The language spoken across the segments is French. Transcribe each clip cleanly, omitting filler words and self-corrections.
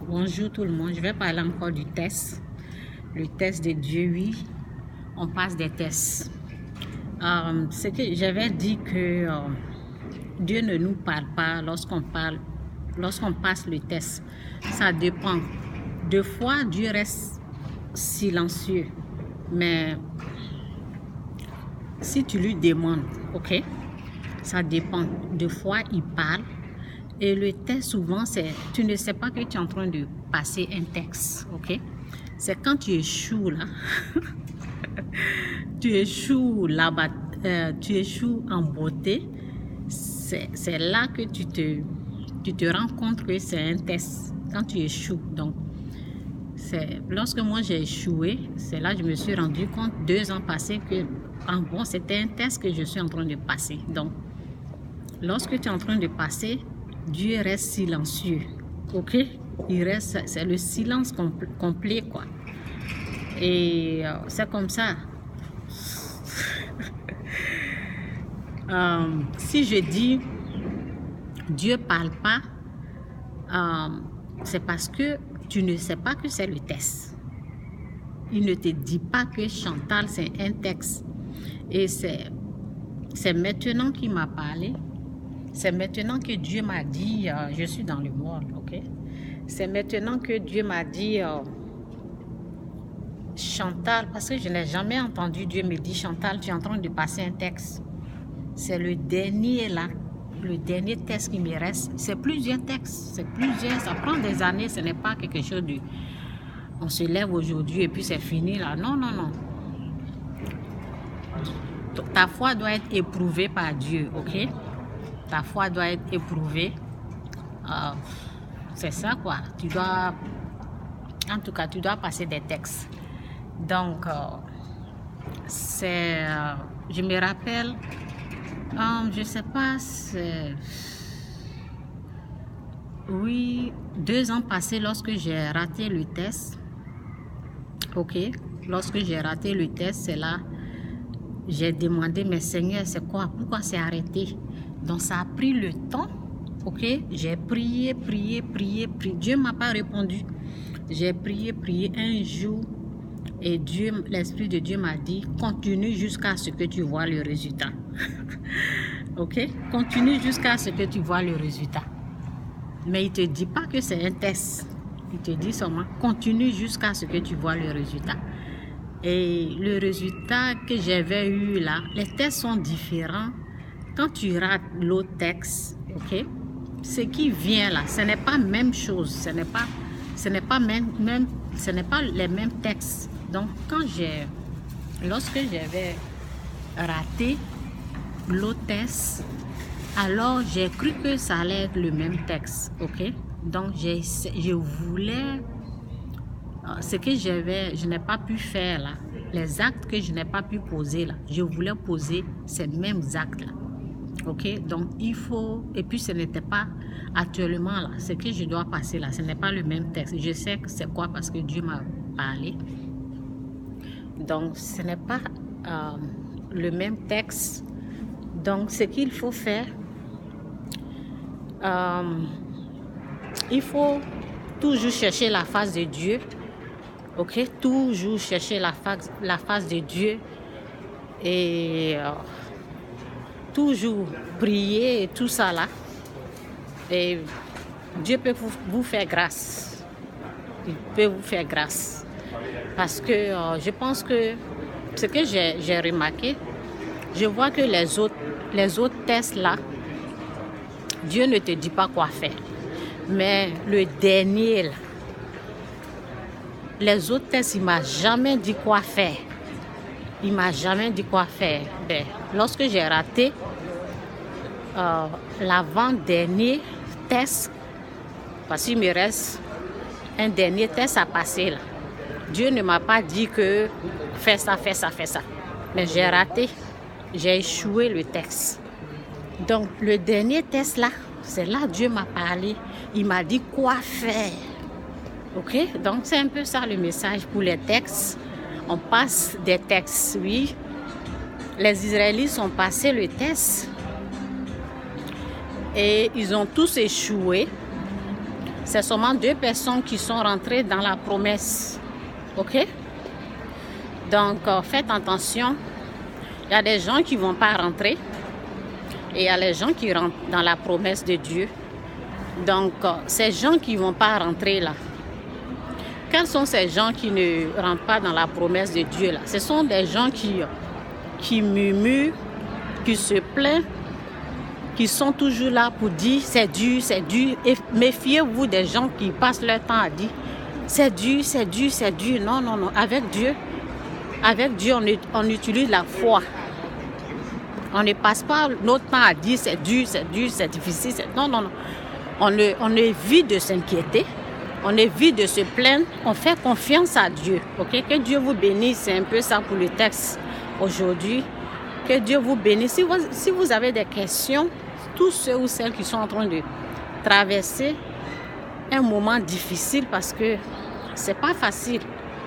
Bonjour tout le monde, je vais parler encore du test. Le test de Dieu, oui, on passe des tests. C'est que j'avais dit que Dieu ne nous parle pas lorsqu'on passe le test. Ça dépend. Deux fois, Dieu reste silencieux. Mais si tu lui demandes, ok, ça dépend. Deux fois, il parle. Et le test, souvent, c'est, tu ne sais pas que tu es en train de passer un texte, ok? C'est quand tu échoues là, tu échoues là-bas, tu échoues en beauté, c'est là que tu te rends compte que c'est un test, quand tu échoues. Donc, lorsque moi j'ai échoué, c'est là que je me suis rendu compte, 2 ans passés, que bon, c'était un test que je suis en train de passer. Donc, lorsque tu es en train de passer, Dieu reste silencieux, ok? Il reste, c'est le silence complet, quoi. Et c'est comme ça. Si je dis Dieu parle pas, c'est parce que tu ne sais pas que c'est le test. Il ne te dit pas que Chantal, c'est un texte. Et c'est maintenant qu'il m'a parlé. C'est maintenant que Dieu m'a dit, je suis dans le monde, ok? C'est maintenant que Dieu m'a dit, Chantal, parce que je n'ai jamais entendu Dieu me dire, Chantal, tu es en train de passer un texte. C'est le dernier là, le dernier texte qui me reste. C'est plusieurs textes, c'est plusieurs, ça prend des années, ce n'est pas quelque chose de... On se lève aujourd'hui et puis c'est fini là. Non, non, non. Ta foi doit être éprouvée par Dieu, ok? Ta foi doit être éprouvée. C'est ça quoi. Tu dois, en tout cas, tu dois passer des textes. Donc, je me rappelle, je sais pas, oui, 2 ans passés lorsque j'ai raté le test. Ok, lorsque j'ai raté le test, c'est là, j'ai demandé, mais Seigneur, c'est quoi? Pourquoi c'est arrêté? Donc, ça a pris le temps. Ok, j'ai prié. Dieu ne m'a pas répondu. J'ai prié un jour et l'Esprit de Dieu m'a dit, continue jusqu'à ce que tu vois le résultat. Ok, continue jusqu'à ce que tu vois le résultat. Mais il ne te dit pas que c'est un test. Il te dit seulement, continue jusqu'à ce que tu vois le résultat. Et le résultat que j'avais eu là, les tests sont différents. Quand tu rates l'autre texte, ok, ce qui vient là, ce n'est pas la même chose, ce n'est pas les mêmes textes. Donc lorsque j'avais raté l'autre test, alors j'ai cru que ça allait être le même texte, ok. Donc je voulais, ce que je n'ai pas pu faire là, les actes que je n'ai pas pu poser là, je voulais poser ces mêmes actes là. Ok, donc il faut, et puis ce n'était pas actuellement là, ce que je dois passer là, ce n'est pas le même texte. Je sais que c'est quoi parce que Dieu m'a parlé. Donc ce n'est pas le même texte. Donc ce qu'il faut faire, il faut toujours chercher la face de Dieu. Ok, toujours chercher la face de Dieu et toujours prier et tout ça là. Et Dieu peut vous faire grâce. Il peut vous faire grâce. Parce que je pense que ce que j'ai remarqué, je vois que les autres tests là, Dieu ne te dit pas quoi faire. Mais le dernier là, les autres tests, il ne m'a jamais dit quoi faire. Il ne m'a jamais dit quoi faire. Ben, lorsque j'ai raté l'avant-dernier test, parce qu'il me reste un dernier test à passer là, Dieu ne m'a pas dit que fais ça. Mais j'ai raté, j'ai échoué le test. Donc le dernier test là, c'est là que Dieu m'a parlé. Il m'a dit quoi faire. Ok, donc c'est un peu ça le message pour les textes. On passe des textes, oui. Les Israélites ont passé le test et ils ont tous échoué. c'est seulement 2 personnes qui sont rentrées dans la promesse. Ok? Donc, faites attention. Il y a des gens qui ne vont pas rentrer. Et il y a les gens qui rentrent dans la promesse de Dieu. Donc, ces gens qui ne vont pas rentrer là, quels sont ces gens qui ne rentrent pas dans la promesse de Dieu là? Ce sont des gens qui murmurent, qui se plaignent, qui sont toujours là pour dire c'est dur, c'est dur. Et méfiez-vous des gens qui passent leur temps à dire c'est dur, c'est dur, c'est dur. Non, non, non. Avec Dieu, on utilise la foi. On ne passe pas notre temps à dire c'est dur, c'est difficile. Non, non, non. On évite de s'inquiéter. On évite de se plaindre. On fait confiance à Dieu. Ok? Que Dieu vous bénisse. C'est un peu ça pour le texte aujourd'hui. Que Dieu vous bénisse. Si vous avez des questions, tous ceux ou celles qui sont en train de traverser un moment difficile parce que c'est pas facile.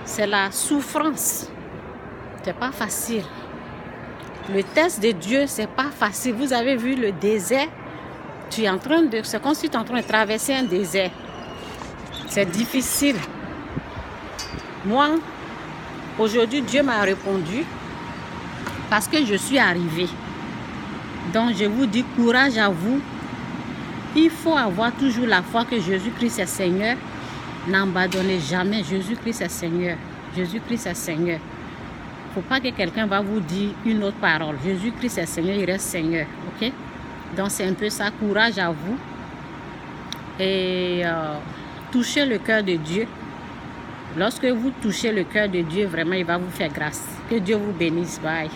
C'est la souffrance. C'est pas facile. Le test de Dieu, c'est pas facile. Vous avez vu le désert. C'est comme si tu es en train de traverser un désert. C'est difficile. Moi, aujourd'hui, Dieu m'a répondu parce que je suis arrivée. Donc, je vous dis, courage à vous. Il faut avoir toujours la foi que Jésus-Christ est Seigneur. N'abandonnez jamais. Jésus-Christ est Seigneur. Jésus-Christ est Seigneur. Il ne faut pas que quelqu'un va vous dire une autre parole. Jésus-Christ est Seigneur, il reste Seigneur. Ok? Donc, c'est un peu ça. Courage à vous. Et touchez le cœur de Dieu. Lorsque vous touchez le cœur de Dieu, vraiment, il va vous faire grâce. Que Dieu vous bénisse. Bye.